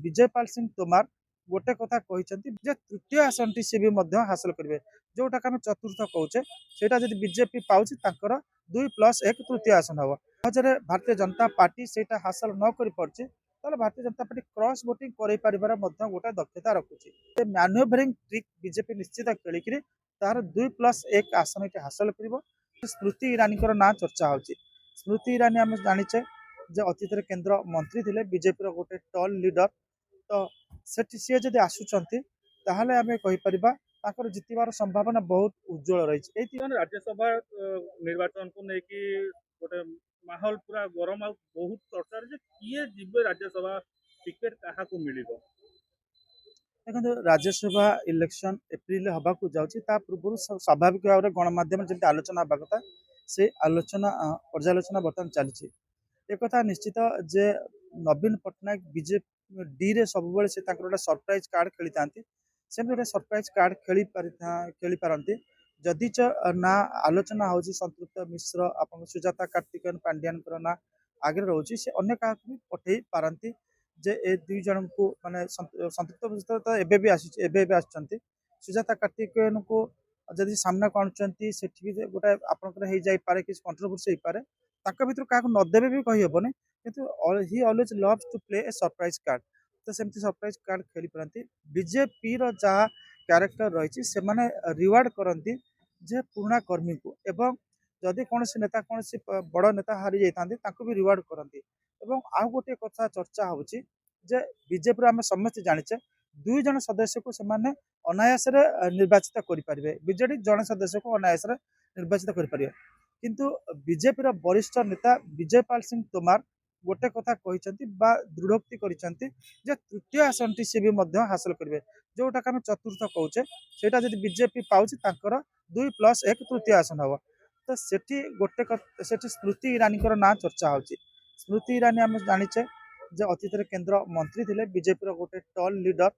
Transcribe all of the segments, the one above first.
विजयपाल सिंह तोमार गोटे कथा कहते तृतीय आसन टी सी भी हासिल करेंगे जोटा आम चतुर्थ कहे सेटा जब बीजेपी पाँच 2+1 तृतीय आसन हम सहजरे भारतीय जनता पार्टी से हासिल न कर party Bharatiya Janata party cross voting कर गोटे दक्षता रखुच्छी मैनुभरिंग ट्रिक बीजेपी निश्चित खेलिक तार 2+1 आसन ये हासिल कर स्मृति ईरानी ना चर्चा होची स्मृति ईरानी आम जाचे अतीत केंद्र मंत्री थे बीजेपी गोटे टल लीडर तो सी जब आसुंच आम कहीपर जितबार संभावना बहुत उज्जवल रही राज्यसभा निर्वाचन को लेकिन गोटे माहौल पूरा गरम आ बहुत चर्चा किए जीवे राज्यसभा टिकेट क्या मिल देखो राज्यसभा इलेक्शन एप्रिल हवा जाऊँगा पूर्व स्वाभाविक भाव में गणमाध्यम जमी आलोचना हवा कथा से आलोचना पर्यालोचना बर्तमान चली एक निश्चित जे नवीन पट्टनायक बीजेपी डी रे सब से गोटे सरप्राइज कार्ड खेली था से गोटे सरप्राइज कार्ड खेली पारती जदि ना आलोचना हो संतृप्त मिश्र आप सुजाता कार्तिकेयन पांड्यान ना आगे रोचे से अन्य क्या पठे पारती जे ए दुई जन को माने संतृप्त मिश्र तो एबे आसुच्च सुजाता कार्तिकेयन को जदि सामना को आणुचंती सेठी गोटे आपनकर हो जाए कि कंट्रोवर्सी हो पारे भर क्या नदेवे भी कही हेनी किंतु he always loves to play a surprise card तो सेमती सरप्राइज कार्ड खेली पारती बीजेपी जहाँ क्यारेक्टर रही से रिवार्ड करती जे पुराणा कर्मी को एवं जदि कौन नेता कौन बड़ नेता हारी जाता भी रिवार्ड करती आउ गोटे कथा चर्चा होची जे बीजेपी आम समस्त जाचे दुई जन सदस्य को सेमाने अनायास निर्वाचित करें बीजेडी जन सदस्य को अनायास निर्वाचित करें किंतु बीजेपी वरिष्ठ नेता विजयपाल सिंह तोमार गोटे कथा कहते दृढ़ोक्ति करते तृतीय आसन टी सी भी हासिल करेंगे जोटा आम चतुर्थ कहे सेटा जब बीजेपी पाँच 2+1 तृतीय आसन हम तो सेठी गोटे सेठी स्मृति ईरानी ना चर्चा होची स्मृति ईरानी आम जाचे अतीत केंद्र मंत्री थे बीजेपी गोटे टल लीडर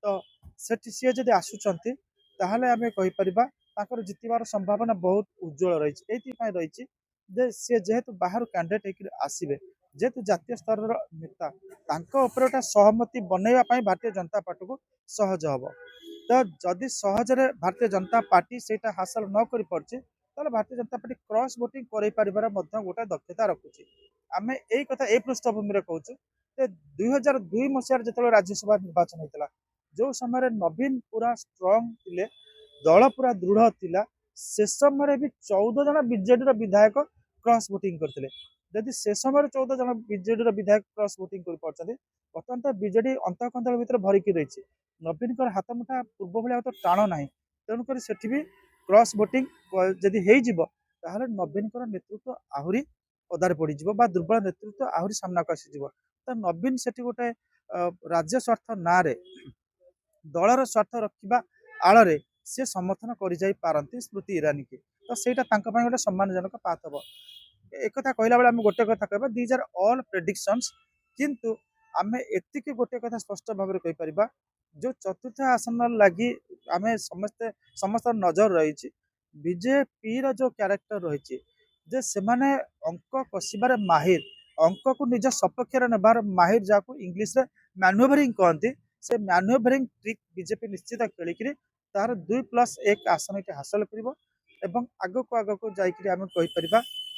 तो सी जब आसुंच आम कहीपर जितबार संभावना बहुत उज्जवल रही सी जेहेतु बाहर कैंडिडेट आसवे जेहेतु जातीय स्तर नेता गोटे सहमति बनवाई भारतीय जनता पार्टी को सहज हम तो जदि सहजरे भारतीय जनता पार्टी से हासिल न कर party Bharatiya Janata party cross voting कर गोटे दक्षता रखुच्छी आम यही कथा ए पृष्ठभूमि कहूँ 2002 मसीह जो राज्यसभा निर्वाचन होता जो समय नवीन पूरा स्ट्रंग थे दल पूरा दृढ़ थिला से समय भी 14 जन बीजेडी विधायक क्रॉस वोटिंग करते जदि से समय 14 जन बीजेडी विधायक क्रॉस वोटिंग कर बर्तमान तो बीजेडी अंतकंतल भितर भरिकी रही नवीन हाथ मुठा पूर्व भाया तो टाण ना तेणुक से भी क्रॉस वोटिंग जदि हो नवीन नेतृत्व आहरी पदार पड़ दुर्बल नेतृत्व आहरी सामना को आसीज तो नवीन से गोटे राज्य स्वार्थ ना दलर स्वार्थ रखा आड़े सी समर्थन कर स्मृति ईरानी की तो सहीटा गोटे सम्मानजनक पाथ हम एक कहला बेले आम गोटे कथा कह दीज आर ऑल प्रेडिक्शंस किंतु आम एतिक गोटे कथा स्पष्ट भाव में कहीपर जो चतुर्थ आसन लगी आम समस्त नजर रही बीजेपी जो क्यारेक्टर रही जे से अंक कषार माहिर अंक को निज सपक्ष नेबार माहिर जहाँ इंग्लीश मैनुभरिंग कहते से मैनुभरिंग ट्रिक बीजेपी निश्चित खेलिक तार 2+1 आसन ये हासिल कर आग को जाम कहीपर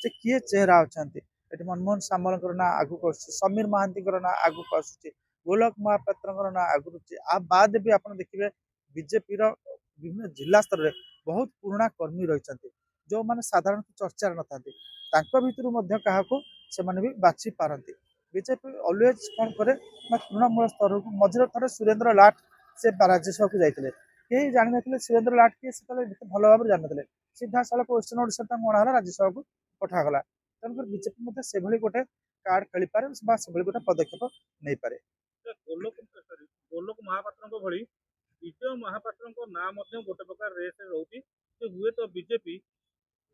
किए चेहरा अच्छा ये मनमोहन सामल ना आगक समीर महांती ना आगक आसूँ गोलक महापात्र ना आगुच आ बाद भी आप देखिए बीजेपी विभिन्न जिला स्तर में बहुत पुराणा कर्मी रही जो मैंने साधारण चर्चा न था भितर क्या भी बाछि पारती बीजेपी अलवेज कौन करे तृणमूल स्तर को मझे थे सुरेंद्र लाट से राज्यसभा को जाते कहीं जान ना सुरेंद्र लाट किए भल भाव जान ना सीधा साल वेस्टर्न ओडिशा अणाला राज्यसभा को पठागला तेणुक बीजेपी से गोटे कार्ड खेली पारे से गोटे पदक्षेप नहीं पारे गोलोक महापात्र भली विजय महापात्र ना गोटे प्रकार रेस रोचे हुए तो बीजेपी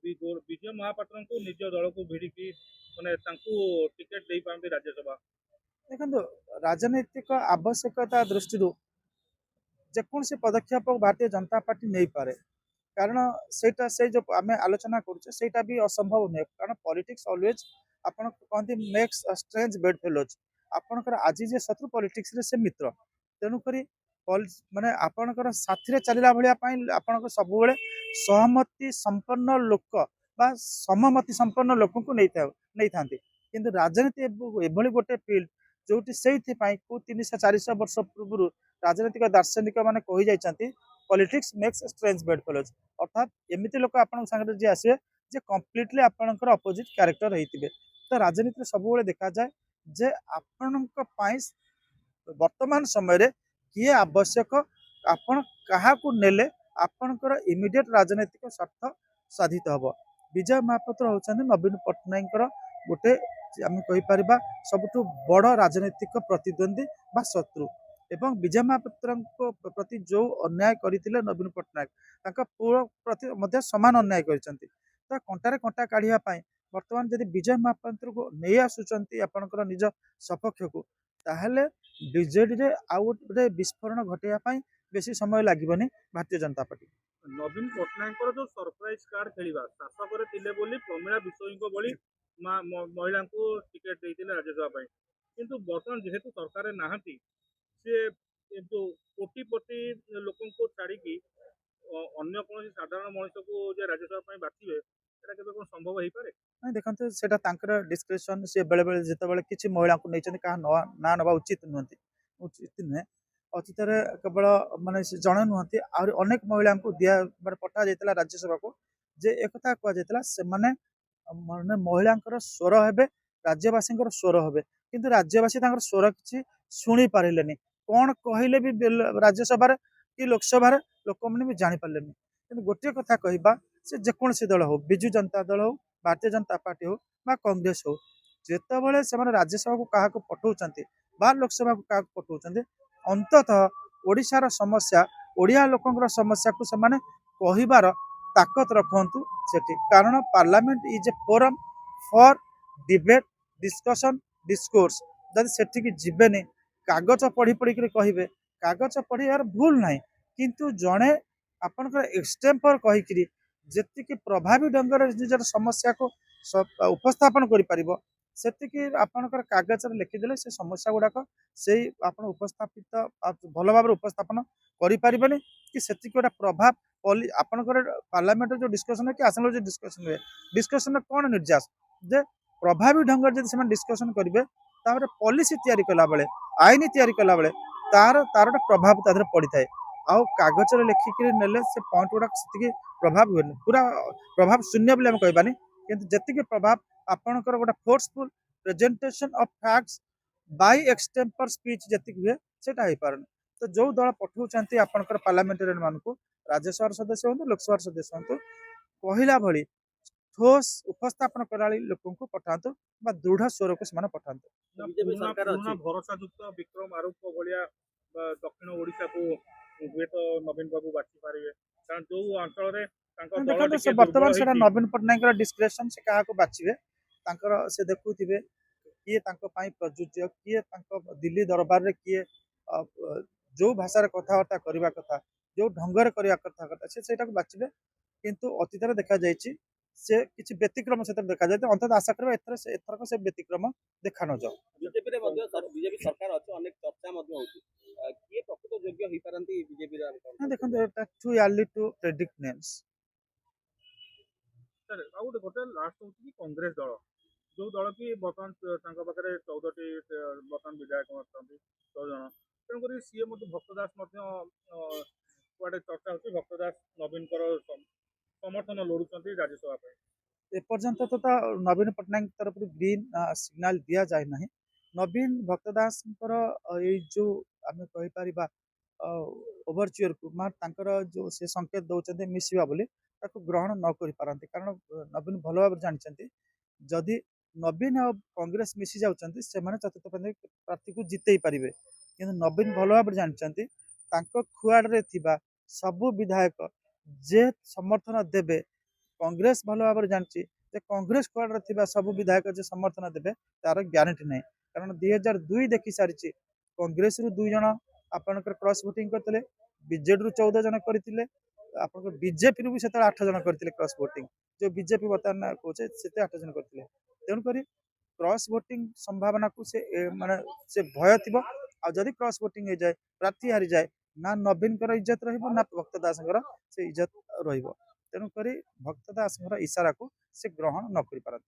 विजय महापात्र को निज दल को भिड़िकी माने टिकेट दे पारती राज्यसभा देखो राजनैतिक आवश्यकता दृष्टि जेकोसी पदक्षेप भारतीय जनता पार्टी नहीं पारे कारण से जो आम आलोचना करूँ भी असंभव नुहे कारण पॉलिटिक्स ऑलवेज आप कहते मेक्स स्ट्रेंज बेड फेलोज ଆପଣଙ୍କର ଆଜି ଯେ ଶତ୍ରୁ ପଲିଟିक्ସରେ ସେ ମିତ୍ର। ତେଣୁକରି ମାନେ ଆପଣଙ୍କର ସାଥିରେ ଚାଲିଲା ଭଳିଆ ପାଇଁ ଆପଣଙ୍କ ସବୁବେଳେ ସହମତି ସମ୍ପନ୍ନ ଲୋକ ବା ସମମତି ସମ୍ପନ୍ନ ଲୋକଙ୍କୁ ନେଇଥାନ୍ତି। କିନ୍ତୁ ରାଜନୀତି ଏଭଳି ଗୋଟେ ଫିଲ୍ଡ ଯୋଉଠି ସେଇଥିପାଇଁ 300-400 ବର୍ଷ ପୂର୍ବରୁ ରାଜନୈତିକ ଦାର୍ଶନିକ ମାନେ କହି ଯାଇଛନ୍ତି ପଲିଟିକ୍ସ ମେକ୍ସ ଷ୍ଟ୍ରେଞ୍ଜ ବେଡ୍ ଫେଲୋଜ। ଅର୍ଥାତ୍ ଏମିତି ଲୋକ ଆପଣଙ୍କ ସାଙ୍ଗରେ ଯିଏ ଆସିବେ ଯେ କମ୍ପ୍ଲିଟଲି ଆପଣଙ୍କର ଅପୋଜିଟ କ୍ୟାରେକ୍ଟର ହେଇଥିବେ। ତ ରାଜନୀତିରେ ସବୁବେଳେ ଦେଖାଯାଏ ଯେ ଆପଣଙ୍କ ପାଇଁ ବର୍ତ୍ତମାନ ସମୟରେ କିଏ ଆବଶ୍ୟକ, ଆପଣ କାହାକୁ ନେଲେ ଆପଣଙ୍କର ଇମିଡିଏଟ ରାଜନୈତିକ ସ୍ୱାର୍ଥ ସାଧିତ ହବ। ବିଜୟ ମହାପାତ୍ର ହେଉଛନ୍ତି ନବୀନ ପଟ୍ଟନାୟକଙ୍କର ଗୋଟେ ଆମେ କହିପାରିବା ସବୁଠୁ ବଡ଼ ରାଜନୈତିକ ପ୍ରତିଦ୍ୱନ୍ଦ୍ୱୀ ବା ଶତ୍ରୁ। ଏବଂ ବିଜୟ ମହାପାତ୍ରଙ୍କ ପ୍ରତି ଯେଉଁ ଅନ୍ୟାୟ କରିଥିଲେ ନବୀନ ପଟ୍ଟନାୟକ ତାଙ୍କ ପୁଅ ପ୍ରତି ମଧ୍ୟ ସମାନ ଅନ୍ୟାୟ କରିଛନ୍ତି। ତ କଣ୍ଟାରେ କଣ୍ଟା କାଢ଼ିବା ପାଇଁ ବର୍ତ୍ତମାନ ଯଦି ବିଜୟ ମହାପାତ୍ରକୁ ନେଇ ଆସୁଛନ୍ତି ଆପଣଙ୍କର ନିଜ ସପକ୍ଷକୁ, ତାହେଲେ ବିଜେଡିରେ ଆଉ ଗୋଟେ ବିସ୍ଫୋରଣ ଘଟାଇବା ପାଇଁ ବେଶୀ ସମୟ ଲାଗିବନି ଭାରତୀୟ ଜନତା ପାର୍ଟି। ନବୀନ ପଟ୍ଟନାୟକଙ୍କର ଯୋଉ ସରପ୍ରାଇଜ କାର୍ଡ ଖେଳିବା, ଶାସକରେ ଥିଲେ ବୋଲି ପ୍ରମିଳା ବିଷୋୟୀଙ୍କ ଭଳି ମହିଳାଙ୍କୁ ଟିକେଟ ଦେଇଥିଲେ ରାଜ୍ୟସଭା ପାଇଁ। କିନ୍ତୁ ବର୍ତ୍ତମାନ ଯେହେତୁ ସରକାରରେ ନାହାନ୍ତି, ସେ ଯୋଉ କୋଟିପତି ଲୋକଙ୍କୁ ଛାଡ଼ିକି ଅନ୍ୟ କୌଣସି ସାଧାରଣ ମଣିଷକୁ ଯେ ରାଜ୍ୟସଭା ପାଇଁ ବାଛିବେ, ଏଟା କେବେ କଣ ସମ୍ଭବ ହେଇପାରେ? ନାଇଁ ଦେଖନ୍ତୁ ସେଇଟା ତାଙ୍କର ଡିସ୍କ୍ରିପସନ। ସେ ବେଳେବେଳେ ଯେତେବେଳେ କିଛି ମହିଳାଙ୍କୁ ନେଇଛନ୍ତି କାହା ନାଁ ନେବା ଉଚିତ ନୁହେଁ। ଅତୀତରେ କେବଳ ମାନେ ସେ ଜଣେ ନୁହନ୍ତି, ଆହୁରି ଅନେକ ମହିଳାଙ୍କୁ ମାନେ ପଠାଯାଇଥିଲା ରାଜ୍ୟସଭାକୁ ଯେ ଏକଥା କୁହାଯାଇଥିଲା ସେମାନେ ମାନେ ମହିଳାଙ୍କର ସ୍ୱର ହେବେ, ରାଜ୍ୟବାସୀଙ୍କର ସ୍ୱର ହେବେ। କିନ୍ତୁ ରାଜ୍ୟବାସୀ ତାଙ୍କର ସ୍ୱର କିଛି ଶୁଣି ପାରିଲେନି। କଣ କହିଲେ ବି ରାଜ୍ୟସଭାରେ କି ଲୋକସଭାରେ ଲୋକମାନେ ବି ଜାଣିପାରିଲେନି। କିନ୍ତୁ ଗୋଟିଏ କଥା କହିବା, ସେ ଯେକୌଣସି ଦଳ ହଉ, ବିଜୁ ଜନତା ଦଳ ହଉ, ଭାରତୀୟ ଜନତା ପାର୍ଟି ହଉ ବା କଂଗ୍ରେସ ହଉ, ଯେତେବେଳେ ସେମାନେ ରାଜ୍ୟସଭାକୁ କାହାକୁ ପଠାଉଛନ୍ତି ବା ଲୋକସଭାକୁ କାହାକୁ ପଠାଉଛନ୍ତି, ଅନ୍ତତଃ ଓଡ଼ିଶାର ସମସ୍ୟା, ଓଡ଼ିଆ ଲୋକଙ୍କର ସମସ୍ୟାକୁ ସେମାନେ କହିବାର ତାକତ ରଖନ୍ତୁ ସେଠି। କାରଣ parliament is a forum for debate, discussion, discourse. ଯଦି ସେଠିକି ଯିବେନି, କାଗଜ ପଢ଼ି ପଢ଼ିକିରି କହିବେ, କାଗଜ ପଢ଼ିବାର ଭୁଲ ନାହିଁ, କିନ୍ତୁ ଜଣେ ଆପଣଙ୍କର ଏକ୍ସଟେମ୍ପର କହିକିରି ଯେତିକି ପ୍ରଭାବୀ ଢଙ୍ଗରେ ନିଜର ସମସ୍ୟାକୁ ଉପସ୍ଥାପନ କରିପାରିବ, ସେତିକି ଆପଣଙ୍କର କାଗଜରେ ଲେଖିଦେଲେ ସେ ସମସ୍ୟା ଗୁଡ଼ାକ ସେଇ ଆପଣ ଭଲ ଭାବରେ ଉପସ୍ଥାପନ କରିପାରିବେନି କି ସେତିକି ଗୋଟେ ପ୍ରଭାବ ଆପଣଙ୍କର ପାର୍ଲାମେଣ୍ଟରେ ଯେଉଁ ଡିସ୍କସନ୍ କି ଆସେମ୍ବଲିରେ ଯେଉଁ ଡିସ୍କସନ୍ ହୁଏ, ଡିସ୍କସନରେ କ'ଣ ନିର୍ଯାସ ଯେ ପ୍ରଭାବୀ ଢଙ୍ଗରେ ଯଦି ସେମାନେ ଡିସ୍କସନ୍ କରିବେ, ତାପରେ ପଲିସି ତିଆରି କଲାବେଳେ, ଆଇନ ତିଆରି କଲାବେଳେ ତାର ଗୋଟେ ପ୍ରଭାବ ତା ଦେହରେ ପଡ଼ିଥାଏ। ଆଉ କାଗଜରେ ଲେଖିକିରି ନେଲେ ସେ ପଏଣ୍ଟ ଗୁଡ଼ାକ ସେତିକି ପ୍ରଭାବ ହୁଏନି। ପୁରା ପ୍ରଭାବ ଶୂନ୍ୟ ବୋଲି ଆମେ କହିବାନି, କିନ୍ତୁ ଯେତିକି ପ୍ରଭାବ ଆପଣଙ୍କର ଗୋଟେ ଫୋର୍ସଫୁଲ presentation of facts Bai ଏକ୍ସଟେମ୍ପର speech ଯେତିକି ହୁଏ ସେଟା ହେଇପାରୁନି। ତ ଯୋଉ ଦଳ ପଠାଉଛନ୍ତି ଆପଣଙ୍କର ପାର୍ଲାମେଣ୍ଟାରିଆନ ମାନଙ୍କୁ, ରାଜ୍ୟସଭାର ସଦସ୍ୟ ହୁଅନ୍ତୁ, ଲୋକସଭାର ସଦସ୍ୟ ହୁଅନ୍ତୁ, କହିଲା ଭଳି ଠୋସ୍ ଉପସ୍ଥାପନ କରାଳି ଲୋକଙ୍କୁ ପଠାନ୍ତୁ ବା ଦୃଢ଼ ସ୍ୱରକୁ ସେମାନେ ପଠାନ୍ତୁ। ପୁରୁଣା ଭରସାଯୁକ୍ତ ବିକ୍ରମ ଆରୁଖଙ୍କ ଭଳିଆ ଦକ୍ଷିଣ ଓଡ଼ିଶାକୁ ହୁଏତ ନବୀନ ବାବୁ ବାଛି ପାରିବେ, କାରଣ ଯୋଉ ଅଞ୍ଚଳରେ ତାଙ୍କ ଦଳ ଦେଖନ୍ତୁ ଟିକେ ସେ ଦୁର୍ବଳ ବର୍ତ୍ତମାନ ସେଟା ହେଇଛି। ନବୀନ ପଟ୍ଟନାୟକଙ୍କର ଡିସ୍କ୍ରିପସନ, ସେ କାହାକୁ ବାଛିବେ ତାଙ୍କର ସେ ଦେଖୁଥିବେ କିଏ ତାଙ୍କ ପାଇଁ ପ୍ରଯୁଜ୍ୟ, କିଏ ତାଙ୍କ ଦିଲ୍ଲୀ ଦରବାରରେ କିଏ ଯୋଉ ଭାଷାରେ କଥାବାର୍ତ୍ତା କରିବା କଥା, ଯୋଉ ଢଙ୍ଗରେ କରିବା କଥା ସେ ସେଇଟାକୁ ବାଛିବେ। କିନ୍ତୁ ଅତୀତରେ ଦେଖାଯାଇଛି ସେ କିଛି ବ୍ୟତିକ୍ରମ ସେଥିରେ ଦେଖାଯାଏ। ଅନ୍ତତଃ ଆଶା କରିବା ଏଥରକ ସେ ବ୍ୟତିକ୍ରମ ଦେଖା ନଯାଉ। ବିଜେପିରେ ମଧ୍ୟ ବିଜେପି ସରକାର ଅଛି, ଅନେକ ଚର୍ଚ୍ଚା ମଧ୍ୟ ହଉଛି, କିଏ ପ୍ରକୃତ ଯୋଗ୍ୟ ହେଇପାରନ୍ତି ବିଜେପିର? ଦେଖନ୍ତୁ ଏଟା too early to predict names. Sir ଆଉ ଗୋଟେ ଲାଷ୍ଟ ହଉଛି କି କଂଗ୍ରେସ ଦଳ, ଯୋଉ ଦଳ କି ବର୍ତ୍ତମାନ ତାଙ୍କ ପାଖରେ 14ଟି ବର୍ତ୍ତମାନ ବିଧାୟକ ଅଛନ୍ତି, 14 ଜଣ। ତେଣୁକରି ସିଏ ମଧ୍ୟ ଭକ୍ତ ଦାସ ମଧ୍ୟ କୁଆଡେ ଚର୍ଚ୍ଚା ହଉଛି ଭକ୍ତ ଦାସ ନବୀନଙ୍କର ସମର୍ଥନ ଲୋଡୁଛନ୍ତି ରାଜ୍ୟସଭା ପାଇଁ। ଏପର୍ଯ୍ୟନ୍ତ ତ ନବୀନ ପଟ୍ଟନାୟକ ତରଫରୁ ଗ୍ରୀନ୍ ସିଗ୍ନାଲ ଦିଆଯାଏ ନାହିଁ। ନବୀନ ଭକ୍ତ ଦାସଙ୍କର ଏଇ ଯୋଉ ଆମେ କହିପାରିବା ଓଭରଚିୟରକୁ ତାଙ୍କର ଯୋଉ ସେ ସଂକେତ ଦଉଛନ୍ତି ମିଶିବା ବୋଲି, ତାକୁ ଗ୍ରହଣ ନ କରିପାରନ୍ତି। କାରଣ ନବୀନ ଭଲ ଭାବରେ ଜାଣିଛନ୍ତି ଯଦି ନବୀନ ଆଉ କଂଗ୍ରେସ ମିଶି ଯାଉଛନ୍ତି ସେମାନେ ଚତୁର୍ଥ ପ୍ରାର୍ଥୀକୁ ଜିତେଇ ପାରିବେ। କିନ୍ତୁ ନବୀନ ଭଲ ଭାବରେ ଜାଣିଛନ୍ତି ତାଙ୍କ ଖୁଆଡ଼ରେ ଥିବା ସବୁ ବିଧାୟକ ଯେ ସମର୍ଥନ ଦେବେ, କଂଗ୍ରେସ ଭଲ ଭାବରେ ଜାଣିଛି ଯେ କଂଗ୍ରେସ ଖୁଆଡ଼ରେ ଥିବା ସବୁ ବିଧାୟକ ଯେ ସମର୍ଥନ ଦେବେ ତାର ଗ୍ୟାରେଣ୍ଟି ନାହିଁ। କାରଣ 2002 ଦେଖି ସାରିଛି, କଂଗ୍ରେସରୁ 2 ଜଣ ଆପଣଙ୍କର କ୍ରସ୍ ଭୋଟିଂ କରିଥିଲେ, ବିଜେଡିରୁ 14 ଜଣ କରିଥିଲେ, ଆପଣଙ୍କର ବିଜେପିରୁ ବି ସେତେବେଳେ 8 ଜଣ କରିଥିଲେ କ୍ରସ୍ ଭୋଟିଂ। ଯୋଉ ବିଜେପି ବର୍ତ୍ତମାନ କହୁଛେ ସେତେ 8 ଜଣ କରିଥିଲେ। ତେଣୁକରି क्रॉस वोटिंग संभावना को से माने से भय थिबो आ जदि क्रॉस वोटिंग हो जाए प्रार्थी हारी जाए ना नवीन कर इज्जत रहिबो ना भक्त दासंकर से इज्जत रहिबो तेणु करी भक्त दासंकर इशारा को से ग्रहण न करि पारत।